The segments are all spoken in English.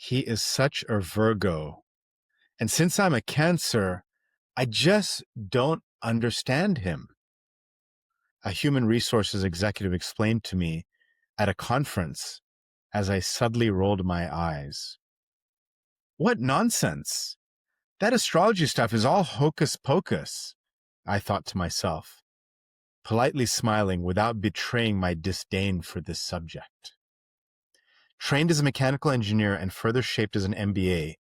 He is such a Virgo. And since I'm a Cancer, I just don't understand him. A human resources executive explained to me at a conference as I suddenly rolled my eyes. What nonsense! That astrology stuff is all hocus pocus, I thought to myself, politely smiling without betraying my disdain for this subject. Trained as a mechanical engineer and further shaped as an MBA,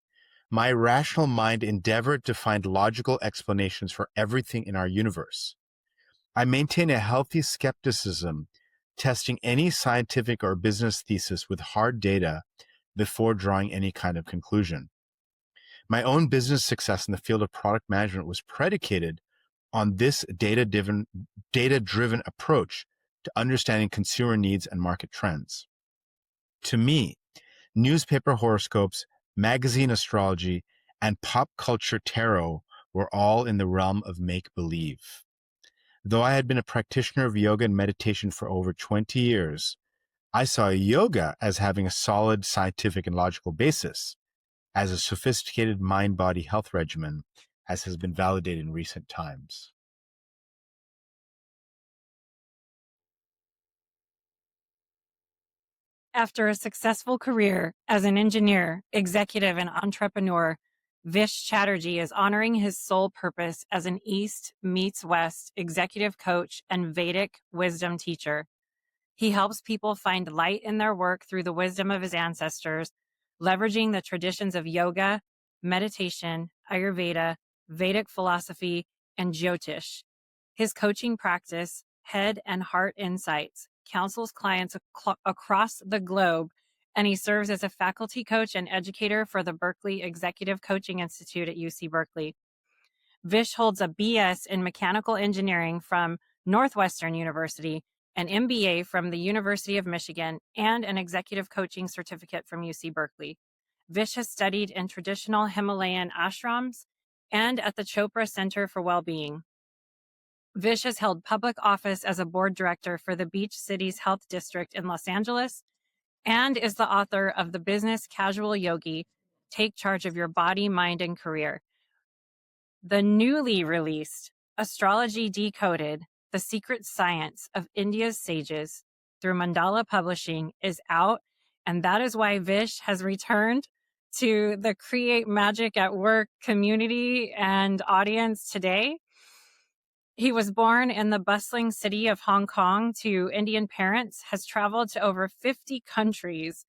my rational mind endeavored to find logical explanations for everything in our universe. I maintain a healthy skepticism, testing any scientific or business thesis with hard data before drawing any kind of conclusion. My own business success in the field of product management was predicated on this data-driven approach to understanding consumer needs and market trends. To me, newspaper horoscopes, magazine astrology, and pop culture tarot were all in the realm of make-believe. Though I had been a practitioner of yoga and meditation for over 20 years, I saw yoga as having a solid scientific and logical basis, as a sophisticated mind-body health regimen, as has been validated in recent times. After a successful career as an engineer, executive, and entrepreneur, Vish Chatterji is honoring his sole purpose as an East meets West executive coach and Vedic wisdom teacher. He helps people find light in their work through the wisdom of his ancestors, leveraging the traditions of yoga, meditation, Ayurveda, Vedic philosophy, and Jyotish. His coaching practice, Head and Heart Insights, counsels clients across the globe, and he serves as a faculty coach and educator for the Berkeley Executive Coaching Institute at UC Berkeley. Vish holds a BS in mechanical engineering from Northwestern University, an MBA from the University of Michigan, and an executive coaching certificate from UC Berkeley. Vish has studied in traditional Himalayan ashrams and at the Chopra Center for Wellbeing. Vish has held public office as a board director for the Beach Cities Health District in Los Angeles and is the author of The Business Casual Yogi, Take Charge of Your Body, Mind, and Career. The newly released Astrology Decoded, The Secret Science of India's Sages through Mandala Publishing is out, and that is why Vish has returned to the Create Magic at Work community and audience today. He was born in the bustling city of Hong Kong to Indian parents, has traveled to over 50 countries,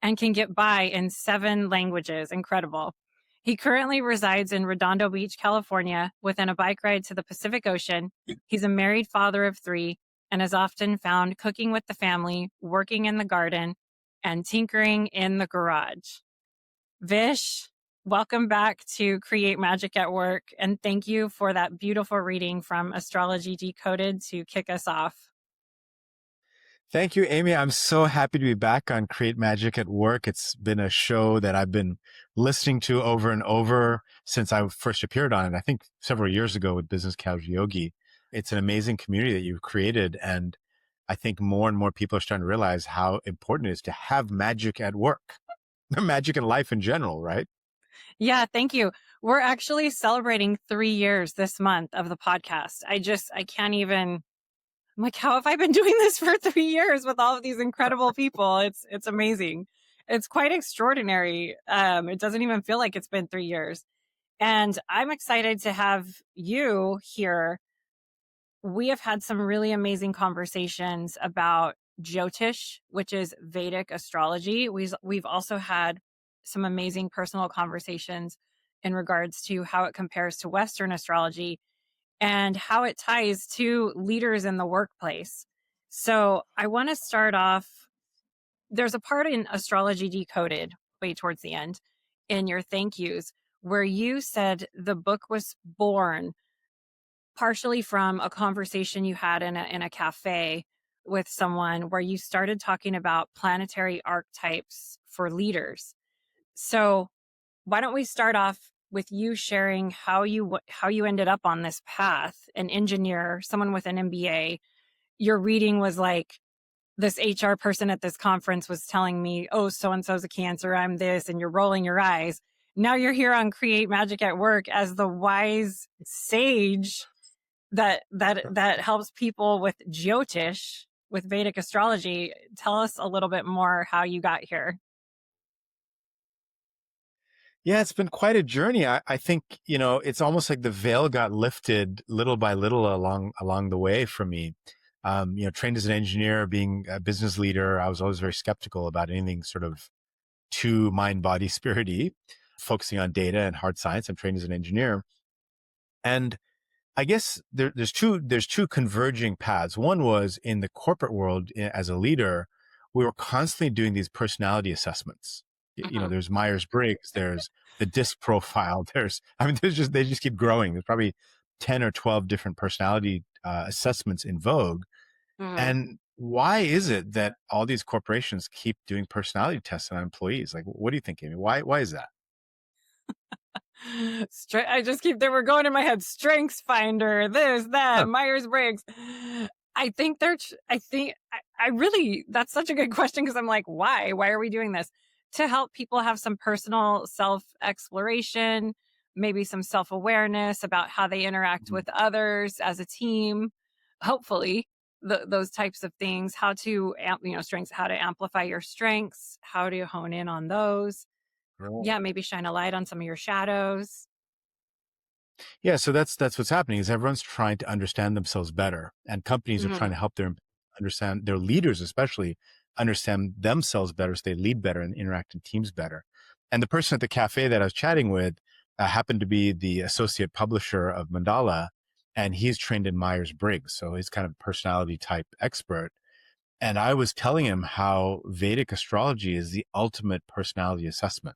and can get by in 7 languages. Incredible. He currently resides in Redondo Beach, California, within a bike ride to the Pacific Ocean. He's a married father of 3 and is often found cooking with the family, working in the garden, and tinkering in the garage. Vish, welcome back to Create Magic at Work, and thank you for that beautiful reading from Astrology Decoded to kick us off. Thank you, Amy. I'm so happy to be back on Create Magic at Work. It's been a show that I've been listening to over and over since I first appeared on it, I think several years ago with Business Casual Yogi. It's an amazing community that you've created, and I think more and more people are starting to realize how important it is to have magic at work, magic in life in general, right? Yeah, thank you. We're actually celebrating 3 years this month of the podcast. I can't even, I'm like, how have I been doing this for 3 years with all of these incredible people? It's amazing. It's quite extraordinary. It doesn't even feel like it's been 3 years. And I'm excited to have you here. We have had some really amazing conversations about Jyotish, which is Vedic astrology. We've also had some amazing personal conversations in regards to how it compares to Western astrology and how it ties to leaders in the workplace. So I want to start off. There's a part in Astrology Decoded, way towards the end, in your thank yous, where you said the book was born partially from a conversation you had in a cafe with someone where you started talking about planetary archetypes for leaders. So why don't we start off with you sharing how you ended up on this path? An engineer, someone with an MBA, your reading was like this HR person at this conference was telling me, oh, so and so's a Cancer, I'm this, and you're rolling your eyes. Now you're here on Create Magic at Work as the wise sage that helps people with Jyotish, with Vedic astrology. Tell us a little bit more how you got here. Yeah, it's been quite a journey. I think, it's almost like the veil got lifted little by little along the way for me. Trained as an engineer, being a business leader, I was always very skeptical about anything sort of too mind, body, spirity, focusing on data and hard science. I'm trained as an engineer. And I guess there's two converging paths. One was in the corporate world as a leader, we were constantly doing these personality assessments. Mm-hmm. There's Myers-Briggs, there's the disc profile. They just keep growing. There's probably 10 or 12 different personality assessments in vogue. Mm-hmm. And why is it that all these corporations keep doing personality tests on employees? Like, what do you think, Amy? Why is that? I just keep they were going in my head. StrengthsFinder, this, that, Huh. Myers-Briggs. I think I really, that's such a good question because I'm like, why? Why are we doing this? To help people have some personal self exploration, maybe some self awareness about how they interact with others as a team. Hopefully, those types of things. How to strengths, how to amplify your strengths, how to hone in on those. Right. Yeah, maybe shine a light on some of your shadows. Yeah, so that's what's happening is everyone's trying to understand themselves better, and companies are trying Mhm, to help their leaders, especially understand themselves better, so they lead better and interact in teams better. And the person at the cafe that I was chatting with happened to be the associate publisher of Mandala, and he's trained in Myers-Briggs, so he's kind of a personality type expert. And I was telling him how Vedic astrology is the ultimate personality assessment.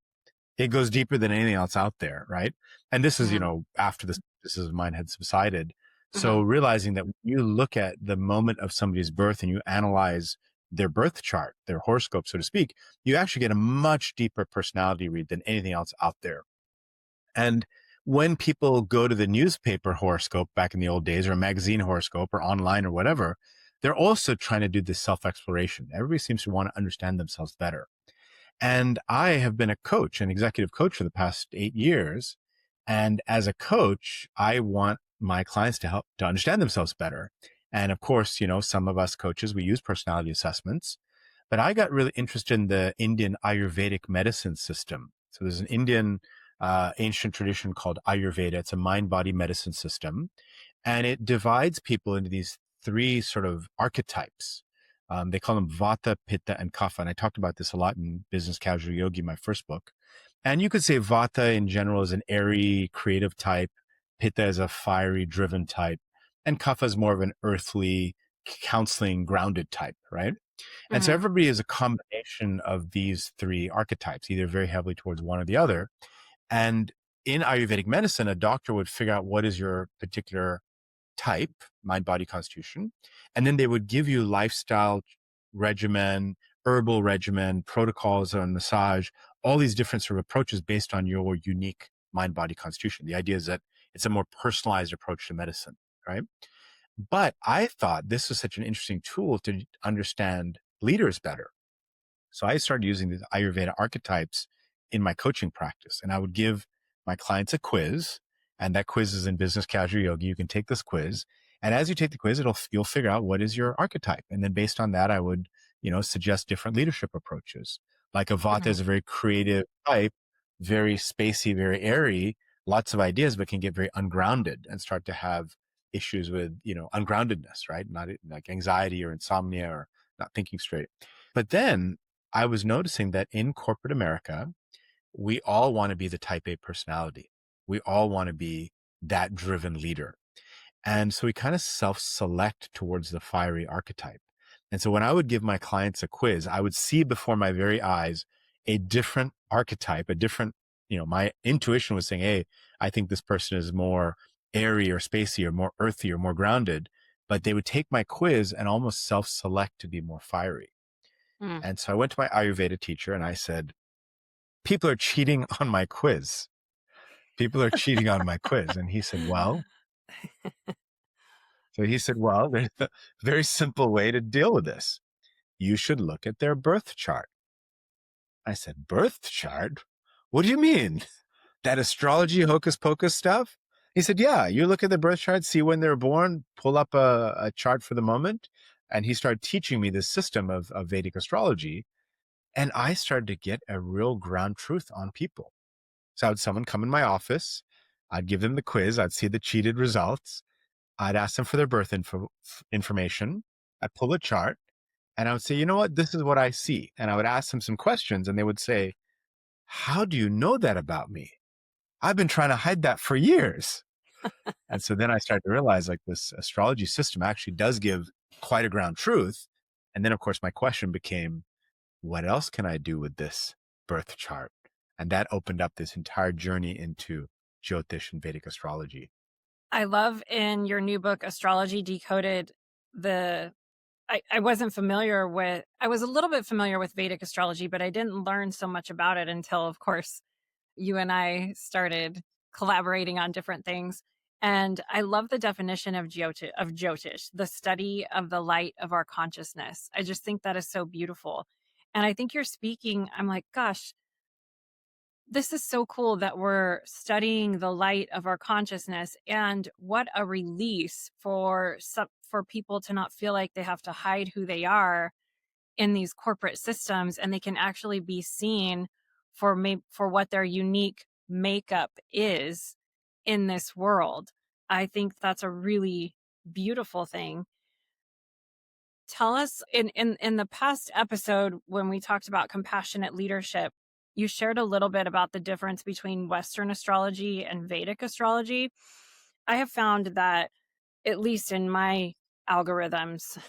It goes deeper than anything else out there, right? And this is, mhm, after this is mine had subsided. So mhm, realizing that when you look at the moment of somebody's birth and you analyze their birth chart, their horoscope, so to speak, you actually get a much deeper personality read than anything else out there. And when people go to the newspaper horoscope back in the old days, or a magazine horoscope, or online, or whatever, they're also trying to do this self exploration. Everybody seems to want to understand themselves better. And I have been a coach, an executive coach for the past 8 years. And as a coach, I want my clients to help to understand themselves better. And of course, some of us coaches, we use personality assessments, but I got really interested in the Indian Ayurvedic medicine system. So there's an Indian ancient tradition called Ayurveda. It's a mind body medicine system, and it divides people into these three sort of archetypes. They call them Vata, Pitta, and Kapha. And I talked about this a lot in Business Casual Yogi, my first book. And you could say Vata in general is an airy, creative type. Pitta is a fiery, driven type. And Kapha is more of an earthly, counseling, grounded type, right? And so mhm, everybody is a combination of these three archetypes, either very heavily towards one or the other. And in Ayurvedic medicine, a doctor would figure out what is your particular type, mind, body, constitution. And then they would give you lifestyle regimen, herbal regimen, protocols on massage, all these different sort of approaches based on your unique mind, body, constitution. The idea is that it's a more personalized approach to medicine, right? But I thought this was such an interesting tool to understand leaders better. So I started using these Ayurveda archetypes in my coaching practice. And I would give my clients a quiz. And that quiz is in Business Casual Yogi. You can take this quiz. And as you take the quiz, you'll figure out what is your archetype. And then based on that, I would, suggest different leadership approaches. Like a Vata mhm, is a very creative type, very spacey, very airy, lots of ideas, but can get very ungrounded and start to have issues with, ungroundedness, right? Not like anxiety or insomnia or not thinking straight. But then I was noticing that in corporate America, we all want to be the type A personality. We all want to be that driven leader. And so we kind of self select towards the fiery archetype. And so when I would give my clients a quiz, I would see before my very eyes a different archetype, a different, my intuition was saying, hey, I think this person is more airy or spacey or more earthy or more grounded. But they would take my quiz and almost self select to be more fiery. mm. And so I went to my Ayurveda teacher and I said, people are cheating on my quiz. People are cheating on my quiz. And he said, well, there's a very simple way to deal with this. you should look at their birth chart. I said, birth chart? What do you mean? That astrology hocus pocus stuff? He said, yeah, you look at the birth chart, see when they're born, pull up a chart for the moment. And he started teaching me this system of Vedic astrology. And I started to get a real ground truth on people. So I had someone come in my office. I'd give them the quiz. I'd see the cheated results. I'd ask them for their birth information. I'd pull a chart and I would say, you know what? This is what I see. And I would ask them some questions and they would say, how do you know that about me? I've been trying to hide that for years. And so then I started to realize like this astrology system actually does give quite a ground truth. And then of course my question became, what else can I do with this birth chart? And that opened up this entire journey into Jyotish and Vedic astrology. I love in your new book, Astrology Decoded, I wasn't familiar with, I was a little bit familiar with Vedic astrology, but I didn't learn so much about it until, of course, you and I started collaborating on different things. And I love the definition of Jyotish, the study of the light of our consciousness. I just think that is so beautiful. And I think you're speaking, I'm like, gosh, this is so cool that we're studying the light of our consciousness, and what a release for people to not feel like they have to hide who they are in these corporate systems, and they can actually be seen for what their unique makeup is in this world. I think that's a really beautiful thing. Tell us, in the past episode when we talked about compassionate leadership, you shared a little bit about the difference between Western astrology and Vedic astrology. I have found that, at least in my algorithms,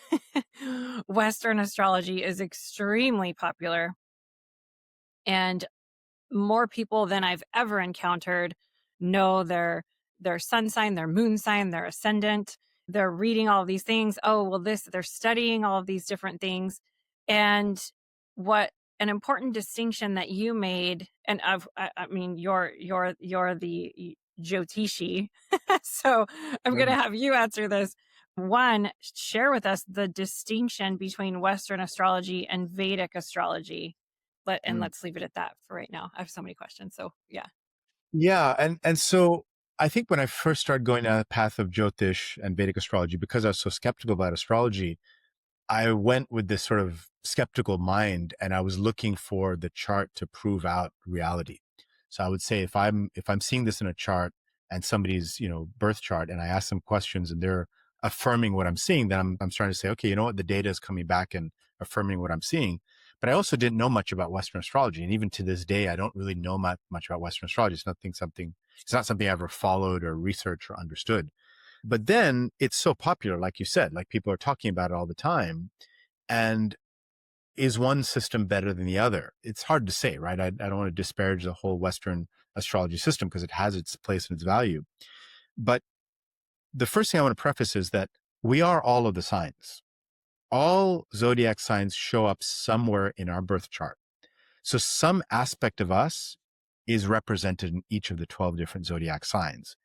Western astrology is extremely popular, and more people than I've ever encountered know their sun sign, their moon sign, their ascendant. They're reading all of these things. Oh, well, they're studying all of these different things. And what an important distinction that you made, and I mean, you're the Jyotishi. So I'm going to have you answer this. One, share with us the distinction between Western astrology and Vedic astrology. Let's leave it at that for right now. I have so many questions. So yeah. Yeah. And so I think when I first started going down the path of Jyotish and Vedic astrology, because I was so skeptical about astrology, I went with this sort of skeptical mind and I was looking for the chart to prove out reality. So I would say if I'm seeing this in a chart and somebody's, birth chart, and I ask them questions and they're affirming what I'm seeing, then I'm starting to say, okay, you know what, the data is coming back and affirming what I'm seeing. But I also didn't know much about Western astrology. And even to this day, I don't really know much about Western astrology. It's not something I ever followed or researched or understood. But then it's so popular, like you said, like people are talking about it all the time. And is one system better than the other? It's hard to say, right? I don't want to disparage the whole Western astrology system because it has its place and its value. But the first thing I want to preface is that we are all of the signs. All zodiac signs show up somewhere in our birth chart. So some aspect of us is represented in each of the 12 different zodiac signs.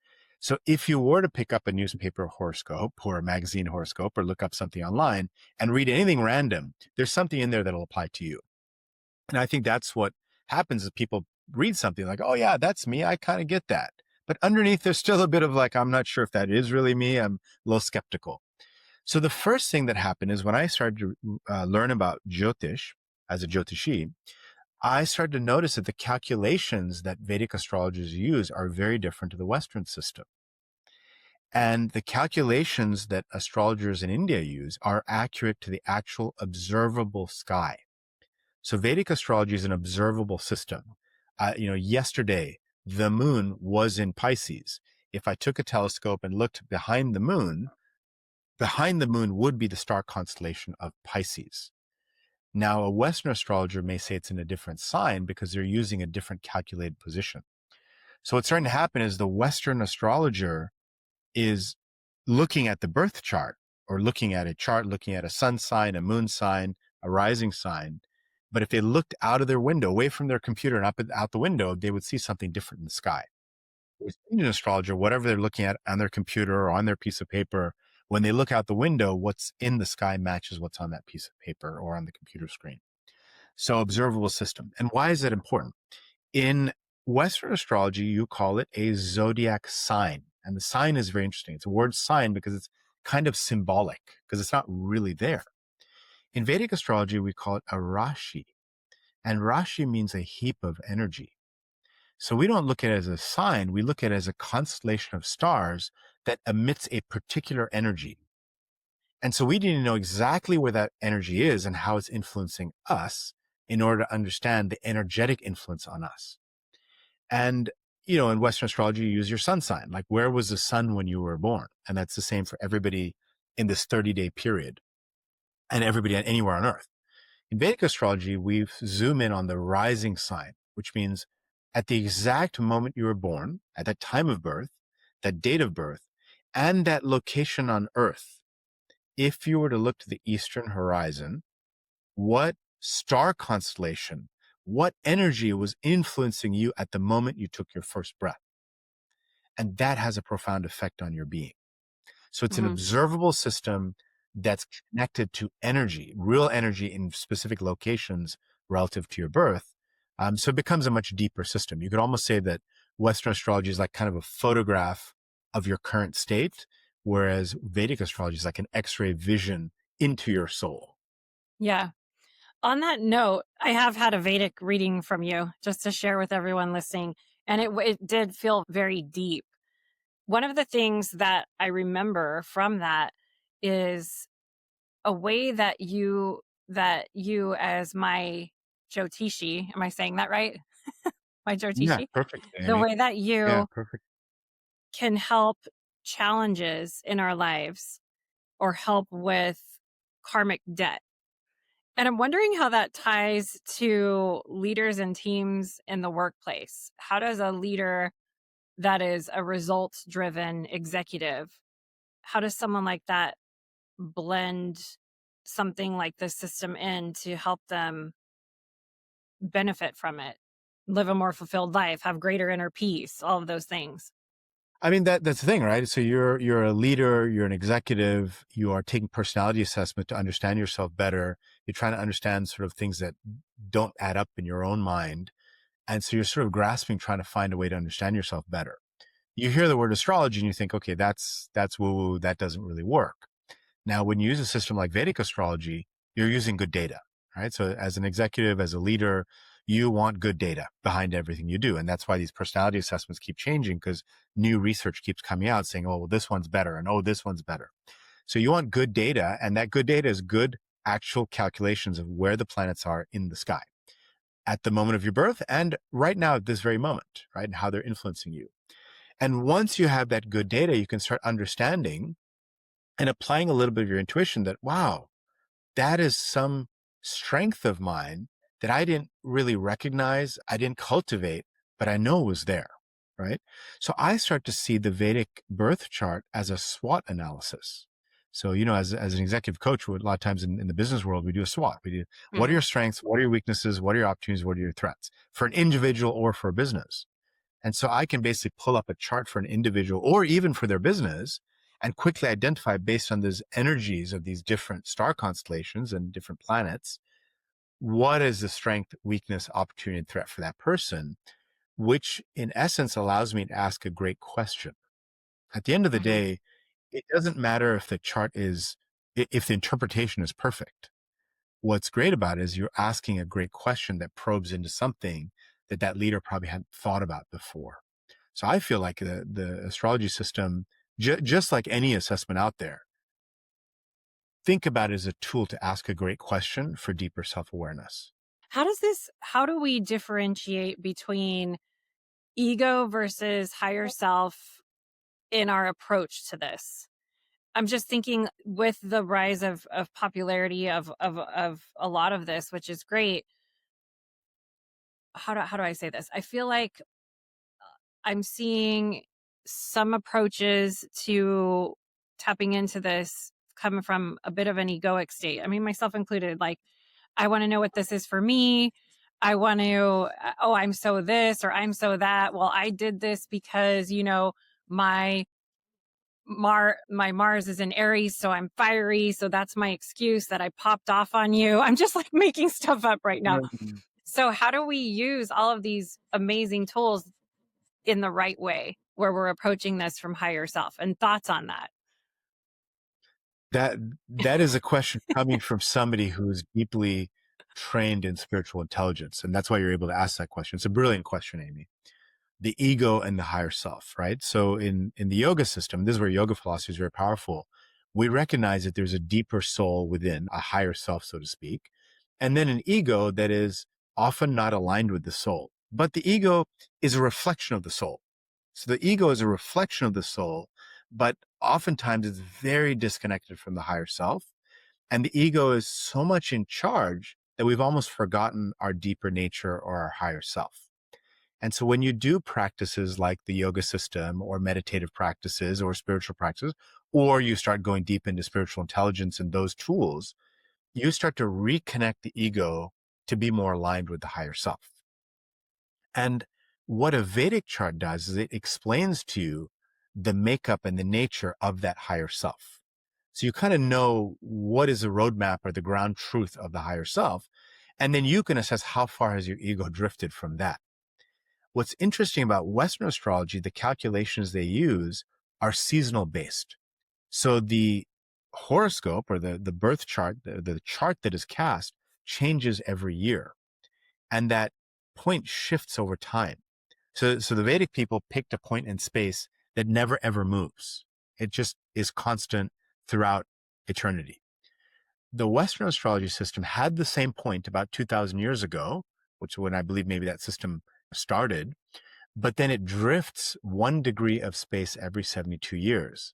So if you were to pick up a newspaper horoscope or a magazine horoscope or look up something online and read anything random, there's something in there that'll apply to you. And I think that's what happens is people read something like, oh yeah, that's me. I kind of get that. But underneath, there's still a bit of like, I'm not sure if that is really me. I'm a little skeptical. So the first thing that happened is when I started to learn about Jyotish as a Jyotishi, I started to notice that the calculations that Vedic astrologers use are very different to the Western system. And the calculations that astrologers in India use are accurate to the actual observable sky. So Vedic astrology is an observable system. Yesterday, the moon was in Pisces. If I took a telescope and looked behind the moon would be the star constellation of Pisces. Now, a Western astrologer may say it's in a different sign because they're using a different calculated position. So what's starting to happen is the Western astrologer is looking at the birth chart or looking at a chart, looking at a sun sign, a moon sign, a rising sign. But if they looked out of their window, away from their computer and up out the window, they would see something different in the sky. With Indian astrologer, whatever they're looking at on their computer or on their piece of paper, When they look out the window, what's in the sky matches what's on that piece of paper or on the computer screen. So observable system. And why is that important? In Western astrology, you call it a zodiac sign. And the sign is very interesting. It's a word sign because it's kind of symbolic, because it's not really there. In Vedic astrology, we call it a Rashi. And Rashi means a heap of energy. So we don't look at it as a sign, we look at it as a constellation of stars that emits a particular energy. And so we need to know exactly where that energy is and how it's influencing us in order to understand the energetic influence on us. And, in Western astrology, you use your sun sign. Like, where was the sun when you were born? And that's the same for everybody in this 30-day period and everybody anywhere on earth. In Vedic astrology, we zoom in on the rising sign, which means at the exact moment you were born, at that time of birth, that date of birth, and that location on earth. If you were to look to the eastern horizon, what star constellation, what energy was influencing you at the moment you took your first breath? And that has a profound effect on your being. So it's an observable system that's connected to energy, real energy in specific locations relative to your birth. So it becomes a much deeper system. You could almost say that Western astrology is like kind of a photograph of your current state, whereas Vedic astrology is like an X-ray vision into your soul. Yeah. On that note, I have had a Vedic reading from you just to share with everyone listening, and it did feel very deep. One of the things that I remember from that is a way that you as my Jyotishi, am I saying that right? My Yeah, Jyotishi, perfect, the Amy. way that Yeah, you perfect. can help challenges in our lives or help with karmic debt. And I'm wondering how that ties to leaders and teams in the workplace. How does a leader that is a results driven executive, how does someone like that blend something like this system in to help them benefit from it, live a more fulfilled life, have greater inner peace, all of those things? I mean, that's the thing, right? So you're a leader, you're an executive, you are taking personality assessment to understand yourself better. You're trying to understand sort of things that don't add up in your own mind. And so you're sort of grasping, trying to find a way to understand yourself better. You hear the word astrology and you think, okay, that's woo-woo, that doesn't really work. Now, when you use a system like Vedic astrology, you're using good data, right? So as an executive, as a leader, you want good data behind everything you do. And that's why these personality assessments keep changing, because new research keeps coming out saying, oh, well, this one's better. And oh, this one's better. So you want good data, and that good data is good actual calculations of where the planets are in the sky at the moment of your birth and right now at this very moment, right? And how they're influencing you. And once you have that good data, you can start understanding and applying a little bit of your intuition that, wow, that is some strength of mine that I didn't really recognize, I didn't cultivate, but I know was there, right? So I start to see the Vedic birth chart as a SWOT analysis. So, as an executive coach, a lot of times in the business world, we do a SWOT. We do, what are your strengths? What are your weaknesses? What are your opportunities? What are your threats for an individual or for a business? And so I can basically pull up a chart for an individual or even for their business and quickly identify, based on these energies of these different star constellations and different planets, what is the strength, weakness, opportunity, and threat for that person, which in essence allows me to ask a great question. At the end of the Hmm. day, it doesn't matter if the chart is, if the interpretation is perfect. What's great about it is you're asking a great question that probes into something that leader probably hadn't thought about before. So I feel like the astrology system, just like any assessment out there, think about it as a tool to ask a great question for deeper self-awareness. How do we differentiate between ego versus higher self in our approach to this? I'm just thinking with the rise of popularity of a lot of this, which is great. How do I say this? I feel like I'm seeing some approaches to tapping into this coming from a bit of an egoic state. I mean, myself included. Like, I want to know what this is for me. I want to, oh, I'm so this or I'm so that. Well, I did this because, my my Mars is in Aries, so I'm fiery. So that's my excuse that I popped off on you. I'm just like making stuff up right now. Mm. So how do we use all of these amazing tools in the right way where we're approaching this from higher self? And thoughts on that? That is a question coming from somebody who is deeply trained in spiritual intelligence. And that's why you're able to ask that question. It's a brilliant question, Amy. The ego and the higher self, right? So in the yoga system, this is where yoga philosophy is very powerful. We recognize that there's a deeper soul within, a higher self, so to speak, and then an ego that is often not aligned with the soul. But the ego is a reflection of the soul. So the ego is a reflection of the soul, but oftentimes it's very disconnected from the higher self. And the ego is so much in charge that we've almost forgotten our deeper nature or our higher self. And so when you do practices like the yoga system or meditative practices or spiritual practices, or you start going deep into spiritual intelligence and those tools, you start to reconnect the ego to be more aligned with the higher self. And what a Vedic chart does is it explains to you the makeup and the nature of that higher self. So you kind of know what is the roadmap or the ground truth of the higher self. And then you can assess how far has your ego drifted from that. What's interesting about Western astrology, the calculations they use are seasonal based. So the horoscope or the birth chart, the chart that is cast changes every year. And that point shifts over time. So the Vedic people picked a point in space that never ever moves. It just is constant throughout eternity. The Western astrology system had the same point about 2000 years ago, which when I believe maybe that system started, but then it drifts 1 degree of space every 72 years.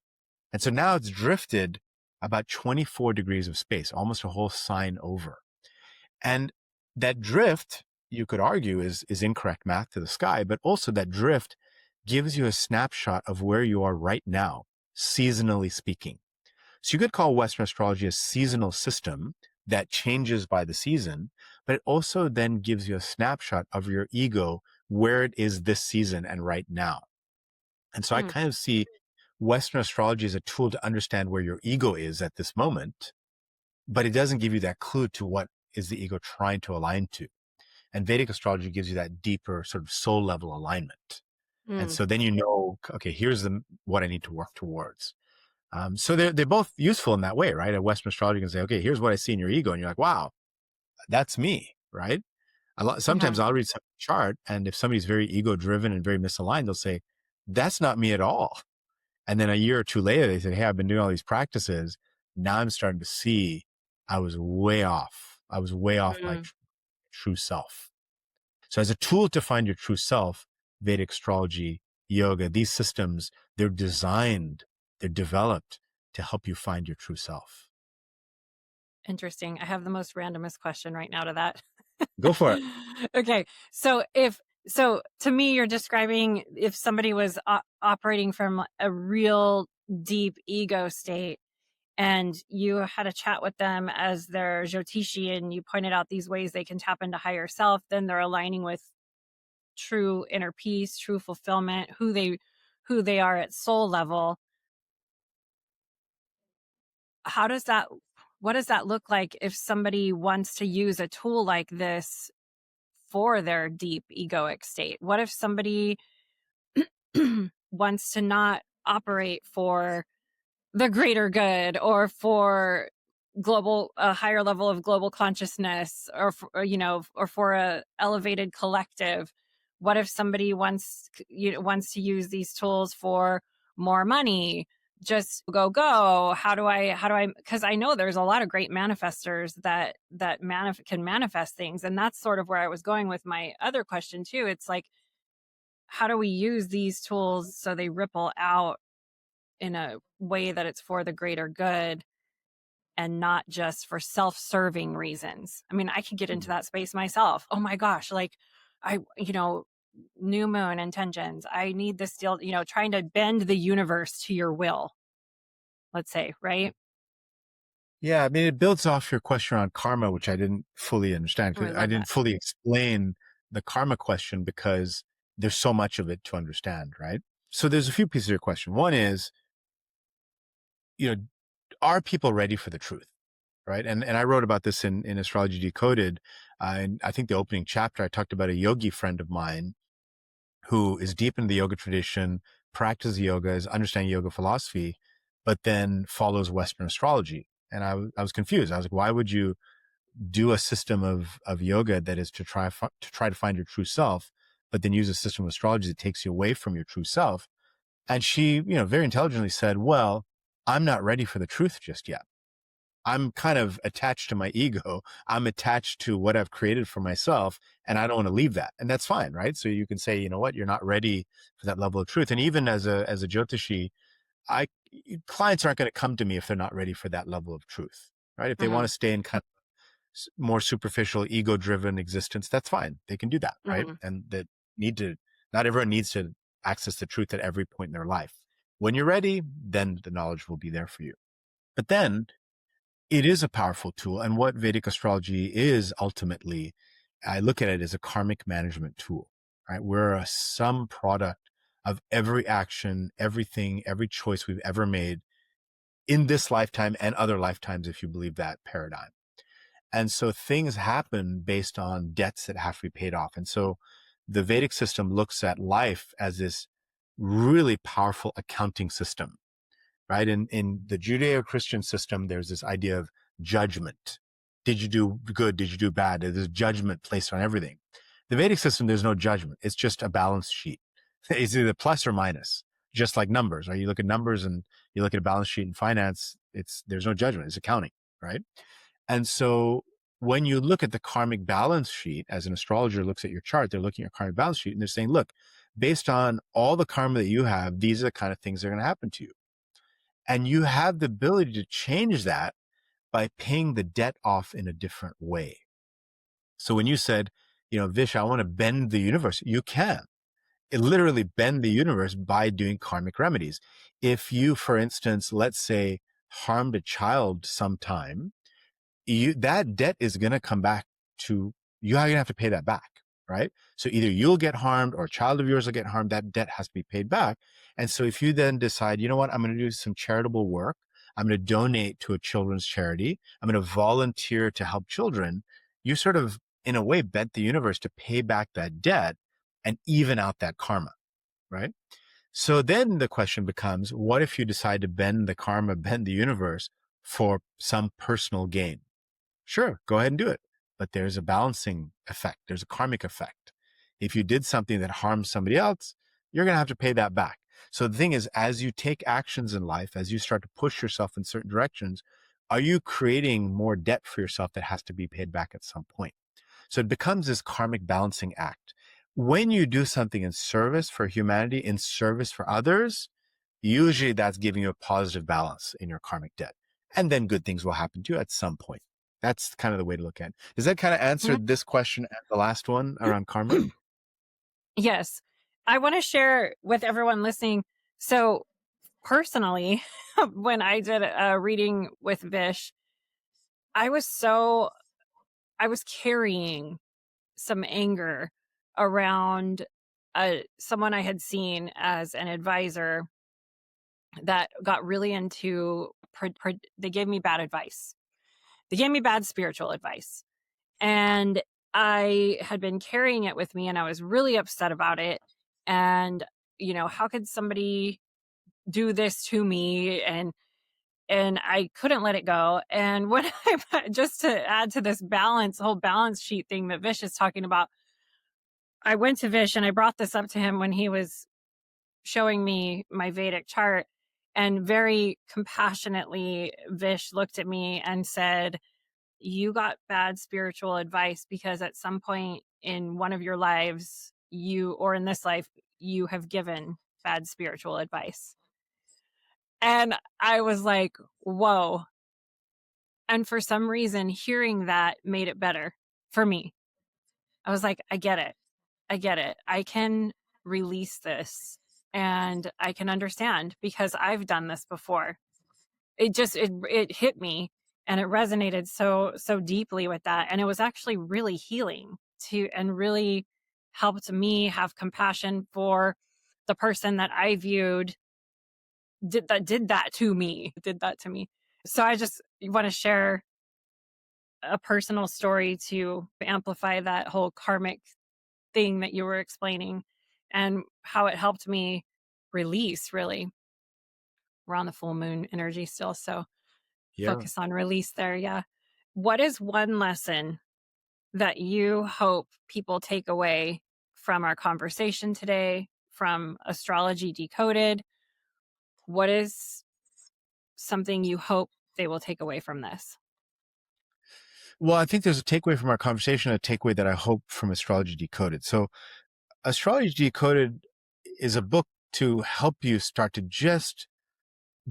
And so now it's drifted about 24 degrees of space, almost a whole sign over. And that drift, you could argue, is incorrect math to the sky, but also that drift gives you a snapshot of where you are right now, seasonally speaking. So you could call Western astrology a seasonal system that changes by the season, but it also then gives you a snapshot of your ego, where it is this season and right now. And so I Hmm. kind of see Western astrology as a tool to understand where your ego is at this moment, but it doesn't give you that clue to what is the ego trying to align to. And Vedic astrology gives you that deeper sort of soul level alignment. And Hmm. so then you know, okay, here's what I need to work towards. So they're both useful in that way, right? A Western astrology can say, okay, here's what I see in your ego. And you're like, wow, that's me, right? Uh-huh. Sometimes I'll read some chart, and if somebody's very ego driven and very misaligned, they'll say, that's not me at all. And then a year or two later, they said, hey, I've been doing all these practices. Now I'm starting to see I was way off. I was way off my Mm. true self. So as a tool to find your true self, Vedic astrology, yoga, these systems, they're designed, they're developed to help you find your true self. Interesting. I have the most randomest question right now to that. Go for it. Okay. So to me, you're describing if somebody was operating from a real deep ego state and you had a chat with them as their Jyotishi and you pointed out these ways they can tap into higher self, then they're aligning with true inner peace, true fulfillment, who they are at soul level. How does that what does that look like if somebody wants to use a tool like this for their deep egoic state? What if somebody wants to not operate for the greater good or for a higher level of global consciousness or for a elevated collective? What if somebody wants to use these tools for more money? Just go. How do I because I know there's a lot of great manifestors that can manifest things, and that's sort of where I was going with my other question too. It's like, how do we use these tools so they ripple out in a way that it's for the greater good and not just for self-serving reasons? I mean, I could get into that space myself. Oh my gosh, like I, new moon intentions. I need this deal, trying to bend the universe to your will, let's say, right? Yeah, I mean, it builds off your question around karma, which I didn't fully understand Oh, I because I love didn't that. fully explain the karma question because there's so much of it to understand, right? So there's a few pieces of your question. One is, are people ready for the truth? Right. And I wrote about this in Astrology Decoded. And I think the opening chapter, I talked about a yogi friend of mine who is deep in the yoga tradition, practices yoga, is understanding yoga philosophy, but then follows Western astrology. And I was confused. I was like, why would you do a system of yoga that is to try to find your true self, but then use a system of astrology that takes you away from your true self? And she, very intelligently said, well, I'm not ready for the truth just yet. I'm kind of attached to my ego. I'm attached to what I've created for myself, and I don't want to leave that. And that's fine, right? So you can say, you know what, you're not ready for that level of truth. And even as a Jyotishi, clients aren't going to come to me if they're not ready for that level of truth, right? If they want Hmm. to stay in kind of more superficial, ego-driven existence, that's fine. They can do that, right? Hmm. And not everyone needs to access the truth at every point in their life. When you're ready, then the knowledge will be there for you. But then it is a powerful tool. And what Vedic astrology is ultimately, I look at it as a karmic management tool, right? We're a sum product of every action, everything, every choice we've ever made in this lifetime and other lifetimes, if you believe that paradigm. And so things happen based on debts that have to be paid off. And so the Vedic system looks at life as this really powerful accounting system, right? In the Judeo-Christian system, there's this idea of judgment. Did you do good? Did you do bad? There's judgment placed on everything. The Vedic system, there's no judgment. It's just a balance sheet. It's either plus or minus, just like numbers, right? You look at numbers and you look at a balance sheet in finance, there's no judgment. It's accounting, right? And so when you look at the karmic balance sheet, as an astrologer looks at your chart, they're looking at your karmic balance sheet and they're saying, look, based on all the karma that you have, these are the kind of things that are going to happen to you. And you have the ability to change that by paying the debt off in a different way. So when you said, Vish, I want to bend the universe, you can. It literally bend the universe by doing karmic remedies. If you, for instance, let's say, harmed a child sometime, that debt is going to come back to you. You're going to have to pay that back, right? So either you'll get harmed or a child of yours will get harmed. That debt has to be paid back. And so if you then decide, you know what, I'm going to do some charitable work, I'm going to donate to a children's charity, I'm going to volunteer to help children, you sort of, in a way, bent the universe to pay back that debt and even out that karma, right? So then the question becomes, what if you decide to bend the karma, bend the universe for some personal gain? Sure, go ahead and do it. But there's a balancing effect. There's a karmic effect. If you did something that harms somebody else, you're going to have to pay that back. So the thing is, as you take actions in life, as you start to push yourself in certain directions, are you creating more debt for yourself that has to be paid back at some point? So it becomes this karmic balancing act. When you do something in service for humanity, in service for others, usually that's giving you a positive balance in your karmic debt. And then good things will happen to you at some point. That's kind of the way to look at it. Does that kind of answer this question and the last one around karma? Yes. I want to share with everyone listening. So, personally, when I did a reading with Vish, I was carrying some anger around someone I had seen as an advisor that got really into, they gave me bad advice. They gave me bad spiritual advice. And I had been carrying it with me and I was really upset about it. And, how could somebody do this to me? And I couldn't let it go. And when just to add to this whole balance sheet thing that Vish is talking about, I went to Vish and I brought this up to him when he was showing me my Vedic chart. And very compassionately, Vish looked at me and said, you got bad spiritual advice because at some point in one of your lives, or in this life, you have given bad spiritual advice. And I was like, whoa. And for some reason, hearing that made it better for me. I was like, I get it. I get it. I can release this and I can understand because I've done this before. It hit me and it resonated so deeply with that. And it was actually really healing and really helped me have compassion for the person that I viewed did that to me. Did that to me. So I just want to share a personal story to amplify that whole karmic thing that you were explaining and how it helped me release, really. We're on the full moon energy still, so Yeah. focus on release there. Yeah. What is one lesson that you hope people take away from our conversation today, from Astrology Decoded? What is something you hope they will take away from this? Well, I think there's a takeaway from our conversation, a takeaway that I hope from Astrology Decoded. So Astrology Decoded is a book to help you start to just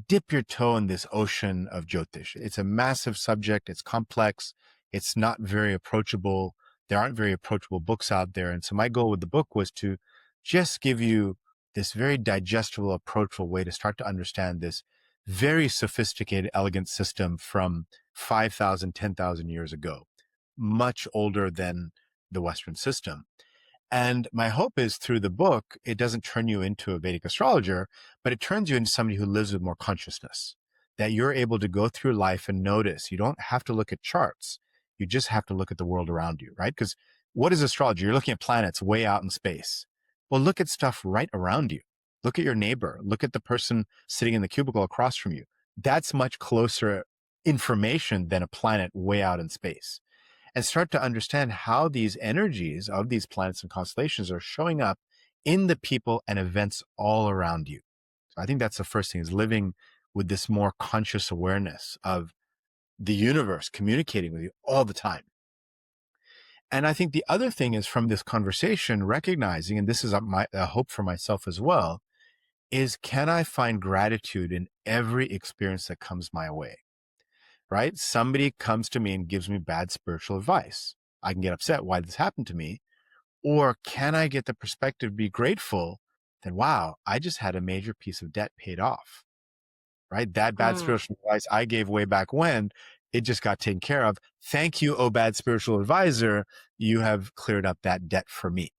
dip your toe in this ocean of Jyotish. It's a massive subject. It's complex. It's not very approachable. There aren't very approachable books out there. And so my goal with the book was to just give you this very digestible, approachable way to start to understand this very sophisticated, elegant system from 5,000, 10,000 years ago, much older than the Western system. And my hope is through the book, it doesn't turn you into a Vedic astrologer, but it turns you into somebody who lives with more consciousness, that you're able to go through life and notice. You don't have to look at charts. You just have to look at the world around you, right? Because what is astrology? You're looking at planets way out in space. Well, look at stuff right around you. Look at your neighbor. Look at the person sitting in the cubicle across from you. That's much closer information than a planet way out in space, and start to understand how these energies of these planets and constellations are showing up in the people and events all around you. So I think that's the first thing, is living with this more conscious awareness of the universe communicating with you all the time. And I think the other thing is, from this conversation, recognizing, and this is a hope for myself as well, is can I find gratitude in every experience that comes my way? Right? Somebody comes to me and gives me bad spiritual advice. I can get upset. Why this happened to me? Or can I get the perspective, be grateful that, wow, I just had a major piece of debt paid off, right? That bad Mm, spiritual advice I gave way back when, it just got taken care of. Thank you, oh bad spiritual advisor. You have cleared up that debt for me,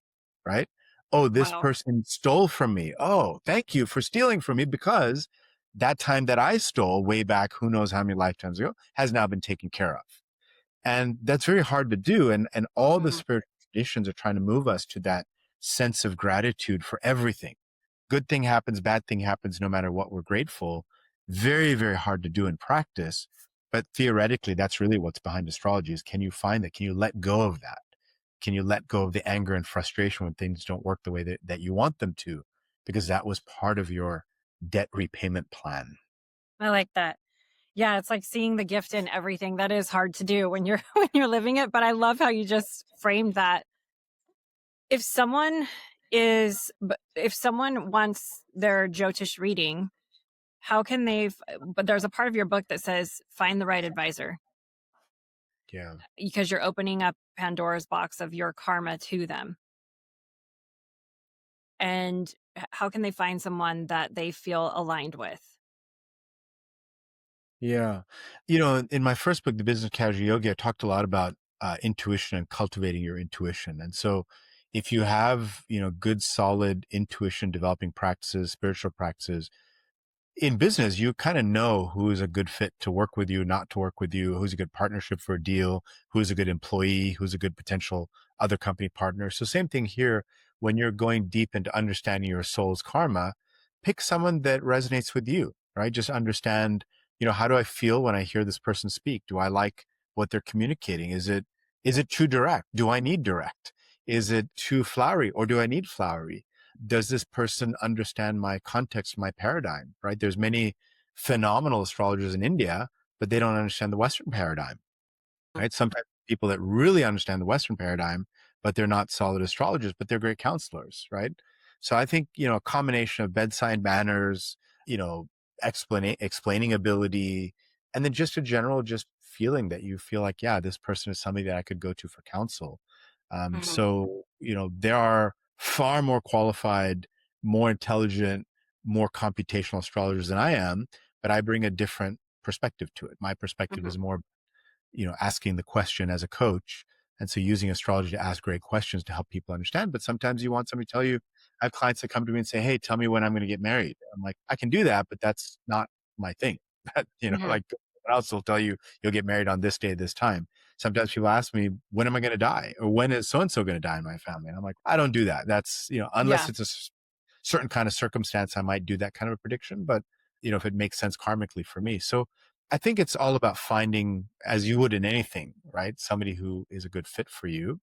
right? Oh, this wow. person stole from me. Oh, thank you for stealing from me, because that time that I stole way back, who knows how many lifetimes ago, has now been taken care of. And that's very hard to do. And all the Mm, spiritual traditions are trying to move us to that sense of gratitude for everything. Good thing happens, bad thing happens, no matter what, we're grateful. Very, very hard to do in practice. But theoretically, that's really what's behind astrology, is can you find that? Can you let go of that? Can you let go of the anger and frustration when things don't work the way that you want them to? Because that was part of your debt repayment plan. I like that. Yeah, it's like seeing the gift in everything. That is hard to do when you're when you're living it, but I love how you just framed that. If someone if someone wants their Jyotish reading, how can they but there's a part of your book that says find the right advisor, Yeah. because you're opening up Pandora's box of your karma to them. And how can they find someone that they feel aligned with? Yeah. You know, in my first book, The Business of Casual Yogi, I talked a lot about intuition and cultivating your intuition. And so if you have, good, solid intuition developing practices, spiritual practices, in business, you kind of know who is a good fit to work with you, not to work with you, who's a good partnership for a deal, who's a good employee, who's a good potential other company partner. So same thing here. When you're going deep into understanding your soul's karma, pick someone that resonates with you, right? Just understand, how do I feel when I hear this person speak? Do I like what they're communicating? Is it too direct? Do I need direct? Is it too flowery, or do I need flowery? Does this person understand my context, my paradigm, right? There's many phenomenal astrologers in India, but they don't understand the Western paradigm, right? Sometimes people that really understand the Western paradigm, but they're not solid astrologers, but they're great counselors, right? So I think, a combination of bedside manners, you know, explaining ability, and then just a general just feeling that you feel like, yeah, this person is somebody that I could go to for counsel. Mhm, So, there are far more qualified, more intelligent, more computational astrologers than I am, but I bring a different perspective to it. My perspective mhm, is more, asking the question as a coach. And so using astrology to ask great questions to help people understand. But sometimes you want somebody to tell you, I have clients that come to me and say, "Hey, tell me when I'm going to get married." I'm like, I can do that, but that's not my thing. That, Hmm. like someone else will tell you you'll get married on this day, this time. Sometimes people ask me, when am I going to die? Or when is so-and-so going to die in my family? And I'm like, I don't do that. That's, unless Yeah. it's a certain kind of circumstance, I might do that kind of a prediction, but if it makes sense karmically for me. So I think it's all about finding, as you would in anything, right? Somebody who is a good fit for you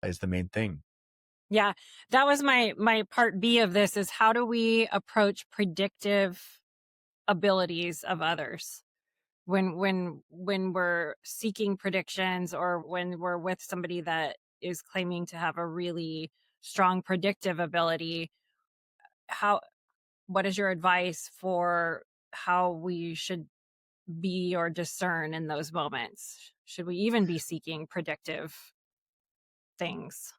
is the main thing. Yeah. That was my part B of this, is how do we approach predictive abilities of others when we're seeking predictions, or when we're with somebody that is claiming to have a really strong predictive ability. How What is your advice for how we should be or discern in those moments? Should we even be seeking predictive things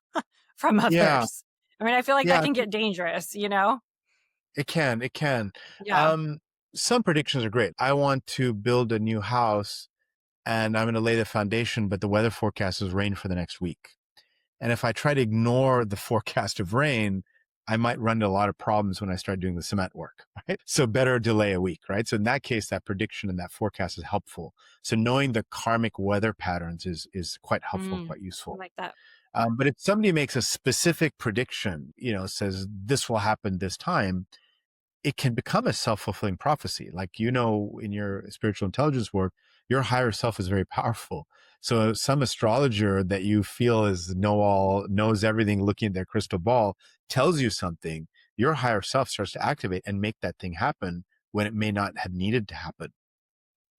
from Yeah. others? I mean, I feel like that Yeah. can get dangerous, you know? It can. It can. Yeah. Um, some predictions are great. I want to build a new house and I'm going to lay the foundation, but the weather forecast is rain for the next week. And if I try to ignore the forecast of rain, I might run into a lot of problems when I start doing the cement work, right? So better delay a week, right? So in that case, that prediction and that forecast is helpful. So knowing the karmic weather patterns is quite helpful, Mm, quite I useful. like that. But if somebody makes a specific prediction, says this will happen this time, it can become a self-fulfilling prophecy. Like, in your spiritual intelligence work, your higher self is very powerful. So some astrologer that you feel is knows everything, looking at their crystal ball, tells you something, your higher self starts to activate and make that thing happen when it may not have needed to happen.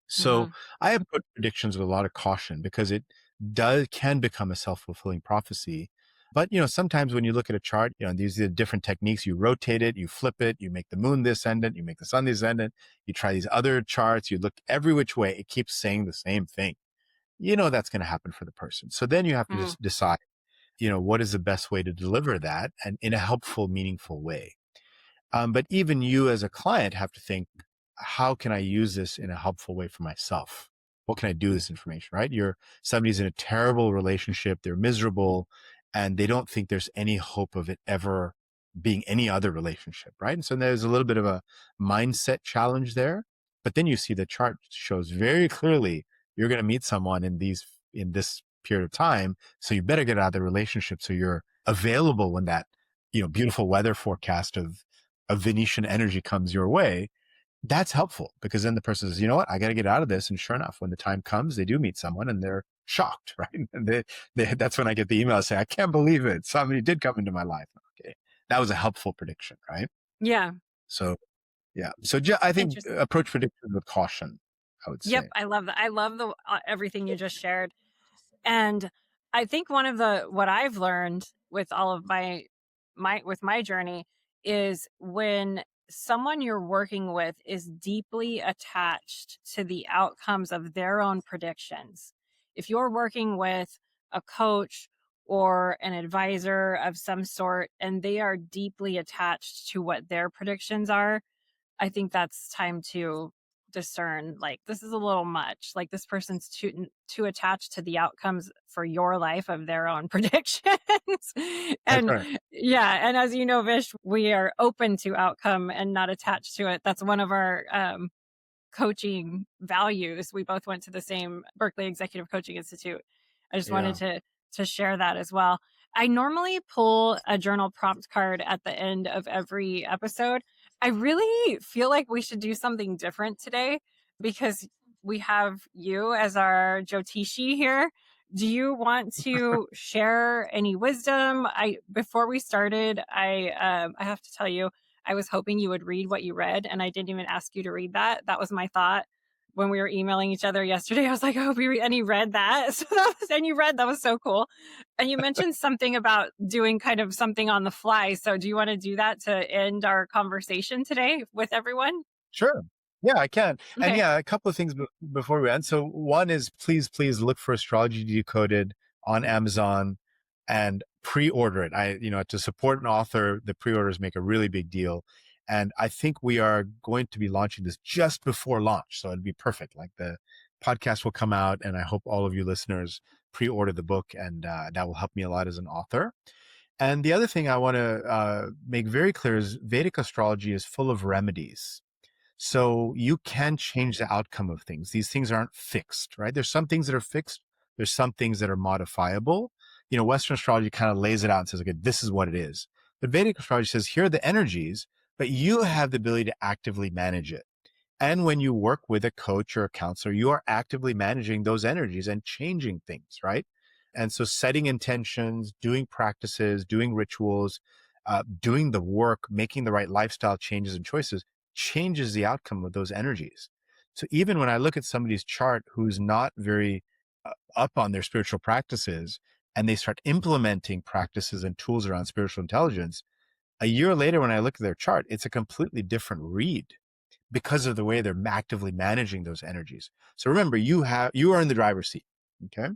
So Hmm. I approach predictions with a lot of caution because it can become a self-fulfilling prophecy. But sometimes when you look at a chart, these are the different techniques. You rotate it, you flip it, you make the moon the ascendant, you make the sun the ascendant, you try these other charts, you look every which way, it keeps saying the same thing. That's going to happen for the person. So then you have to Mm, just decide, what is the best way to deliver that and in a helpful, meaningful way. But even you as a client have to think, how can I use this in a helpful way for myself? What can I do with this information, right? Somebody's in a terrible relationship, they're miserable, and they don't think there's any hope of it ever being any other relationship, right? And so there's a little bit of a mindset challenge there. But then you see the chart shows very clearly you're going to meet someone in this period of time. So you better get out of the relationship so you're available when that, beautiful weather forecast of Venetian energy comes your way. That's helpful because then the person says, you know what, I got to get out of this. And sure enough, when the time comes, they do meet someone and they're shocked, right? And that's when I get the email saying, I can't believe it. Somebody did come into my life. Okay. That was a helpful prediction, right? yeah. So, yeah. So I think Interesting. approach predictions with caution, I would Yep. say. I love that. I love the everything you just shared. And I think one of the what I've learned with all of my journey is when someone you're working with is deeply attached to the outcomes of their own predictions. If you're working with a coach or an advisor of some sort and they are deeply attached to what their predictions are, I think that's time to discern, like, this is a little much. Like, this person's too attached to the outcomes for your life of their own predictions. That's And right. yeah, and as you know, Vish, we are open to outcome and not attached to it. That's one of our coaching values. We both went to the same Berkeley Executive Coaching Institute. I just wanted Yeah. to share that as well. I normally pull a journal prompt card at the end of every episode. I really feel like we should do something different today because we have you as our Jyotishi here. Do you want to share any wisdom? I Before we started, I have to tell you, I was hoping you would read what you read, and I didn't even ask you to read that. That was my thought when we were emailing each other yesterday. I was like, I hope you read, and you read that. And you read, that was so cool. And you mentioned something about doing kind of something on the fly. So do you want to do that to end our conversation today with everyone? Sure. Yeah, I can. And Okay. yeah, a couple of things before we end. So one is please look for Astrology Decoded on Amazon and pre-order it. To support an author, the pre-orders make a really big deal. And I think we are going to be launching this just before launch. So it'd be perfect. Like the podcast will come out and I hope all of you listeners pre-order the book and that will help me a lot as an author. And the other thing I want to make very clear is Vedic astrology is full of remedies. So you can change the outcome of things. These things aren't fixed, right? There's some things that are fixed. There's some things that are modifiable. Western astrology kind of lays it out and says, okay, this is what it is. But Vedic astrology says, here are the energies, but you have the ability to actively manage it. And when you work with a coach or a counselor, you are actively managing those energies and changing things, right? And so setting intentions, doing practices, doing rituals, doing the work, making the right lifestyle changes and choices changes the outcome of those energies. So even when I look at somebody's chart who's not very up on their spiritual practices and they start implementing practices and tools around spiritual intelligence, a year later when I look at their chart, it's a completely different read because of the way they're actively managing those energies. So remember, you are in the driver's seat. Okay.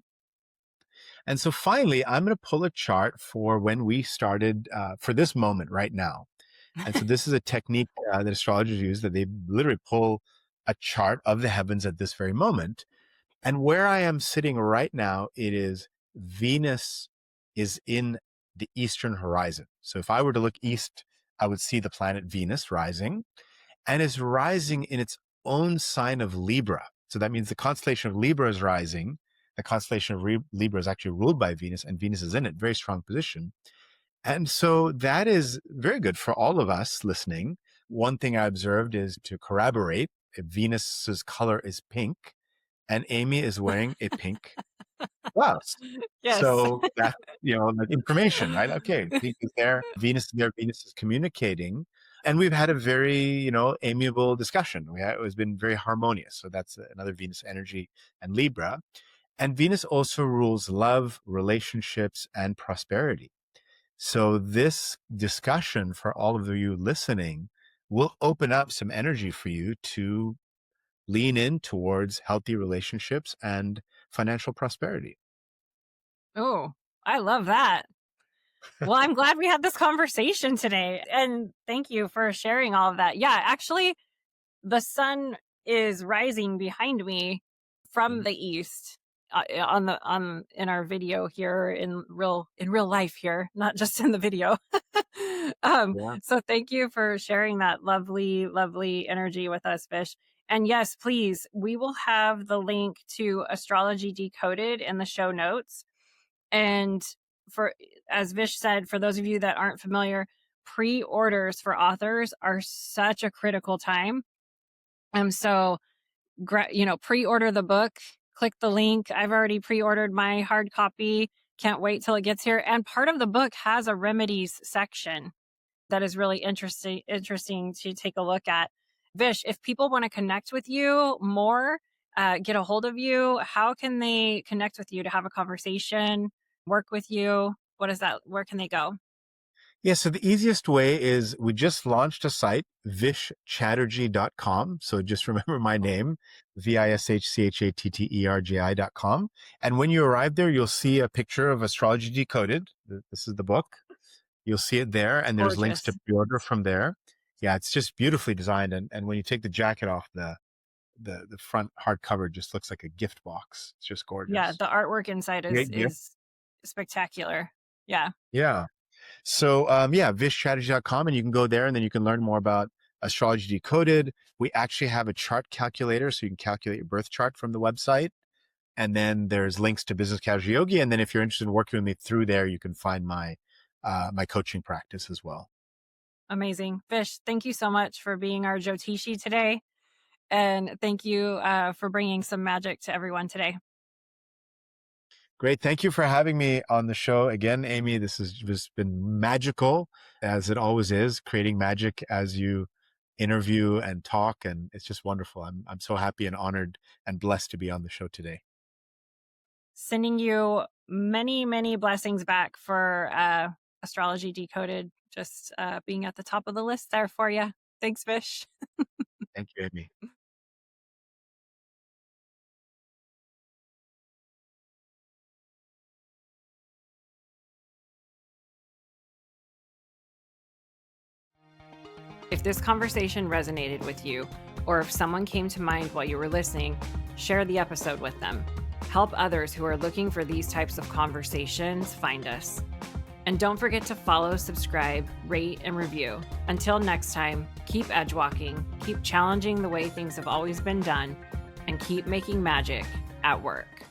And so finally, I'm going to pull a chart for when we started for this moment right now. And so this is a technique that astrologers use, that they literally pull a chart of the heavens at this very moment. And where I am sitting right now, it is Venus is in the eastern horizon. So if I were to look east, I would see the planet Venus rising, and is rising in its own sign of Libra. So that means the constellation of Libra is rising. The constellation of Libra is actually ruled by Venus, and Venus is in it, very strong position. And so that is very good for all of us listening. One thing I observed is, to corroborate, Venus's color is pink, and Amy is wearing a pink blouse. Yes. So that's, the information, right? Okay, pink is there, Venus is there, Venus is communicating. And we've had a very, amiable discussion. It's been very harmonious. So that's another Venus energy and Libra. And Venus also rules love, relationships, and prosperity. So this discussion, for all of you listening, will open up some energy for you to lean in towards healthy relationships and financial prosperity. Oh, I love that. Well, I'm glad we had this conversation today. And thank you for sharing all of that. Yeah, actually, the sun is rising behind me from the east in our video here in real life here, not just in the video. Yeah. So thank you for sharing that lovely energy with us, Vish. And yes, please, we will have the link to Astrology Decoded in the show notes. And as Vish said, for those of you that aren't familiar, pre-orders for authors are such a critical time. So, pre-order the book, click the link. I've already pre-ordered my hard copy. Can't wait till it gets here. And part of the book has a remedies section that is really interesting to take a look at. Vish, if people want to connect with you more, get a hold of you, how can they connect with you to have a conversation, work with you? What is that? Where can they go? Yeah, so the easiest way is, we just launched a site, vishchatterji.com. So just remember my name, VISHCHATTERGI.com. And when you arrive there, you'll see a picture of Astrology Decoded. This is the book. You'll see it there, and there's links to Gorgeous. pre-order from there. Yeah, it's just beautifully designed. And when you take the jacket off, the front hardcover just looks like a gift box. It's just gorgeous. Yeah, the artwork inside Great gift. is spectacular. Yeah. Yeah. So, vishchatterji.com, and you can go there, and then you can learn more about Astrology Decoded. We actually have a chart calculator, so you can calculate your birth chart from the website. And then there's links to Business Casual Yogi. And then if you're interested in working with me through there, you can find my coaching practice as well. Amazing. Vish, thank you so much for being our Jyotishi today. And thank you for bringing some magic to everyone today. Great. Thank you for having me on the show again, Amy. This has just been magical, as it always is, creating magic as you interview and talk. And it's just wonderful. I'm so happy and honored and blessed to be on the show today. Sending you many blessings back for Astrology Decoded, just being at the top of the list there for you. Thanks, Vish. Thank you, Amy. If this conversation resonated with you, or if someone came to mind while you were listening, share the episode with them. Help others who are looking for these types of conversations find us. And don't forget to follow, subscribe, rate, and review. Until next time, keep edgewalking, keep challenging the way things have always been done, and keep making magic at work.